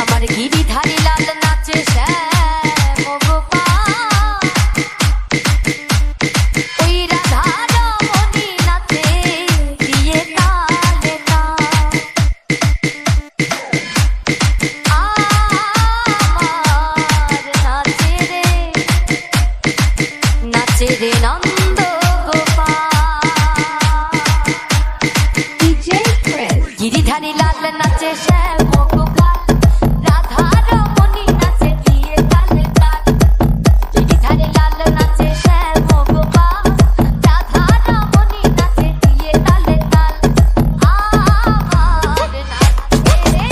আমার গিরিধারী লাল নাচে শ্যাম গোপাল, ওই রাধারমণি নাচে দিয়ে তালে তাল। আমার নাচে রে নন্দ গোপাল, গিরিধারী লাল নাচে শ্যাম গোপাল, রাধারমণি নাচে দিয়ে তালে তাল। গিরিধারী লাল নাচে শ্যাম গোপাল, রাধারমণি নাচে দিয়ে তালে তাল। আমার নাচে রে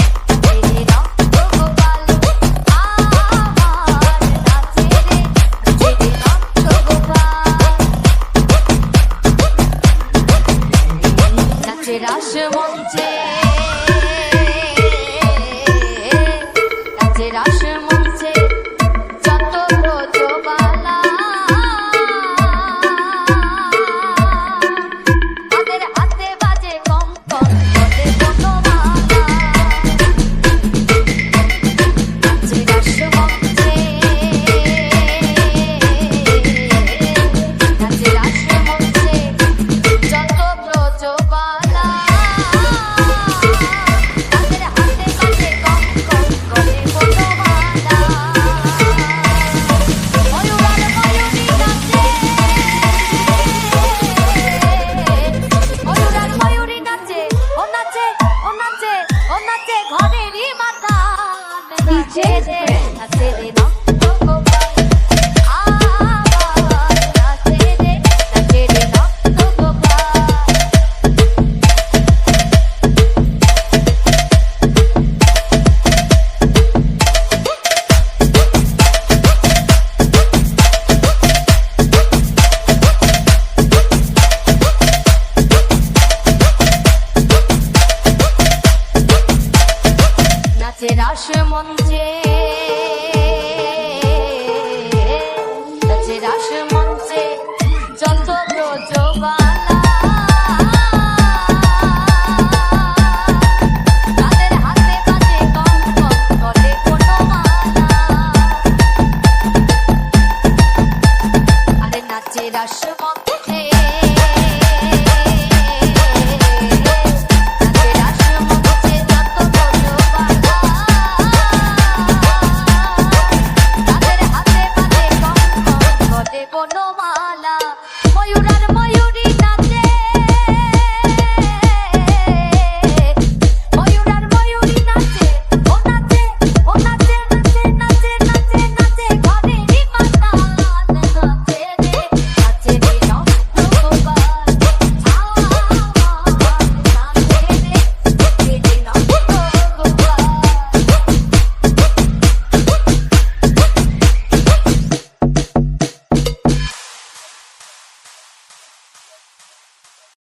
নন্দ গোপাল, আমার নাচে রে নন্দ গোপাল। নাচে রাস মঞ্চে, নাচে রাস মঞ্চে যত ব্রজবালা, তাদের হাতে বাজে কঙ্কণ বলে বনমালা। নাচে রাস মঞ্চে, নাচে রাস মঞ্চে যত ব্রজবালা, তাদের হাতে বাজে কঙ্কণ বলে বনমালা। ময়ূর আর ময়ূরী নাচে, ময়ূর আর ময়ূরী নাচে, ও নাচে ও নাচে ও নাচে ঘরেরই মাথা। নাচে রে নন্দ গোপাল, আমার নাচে রে নন্দ গোপাল। নাচে রাস মঞ্চে,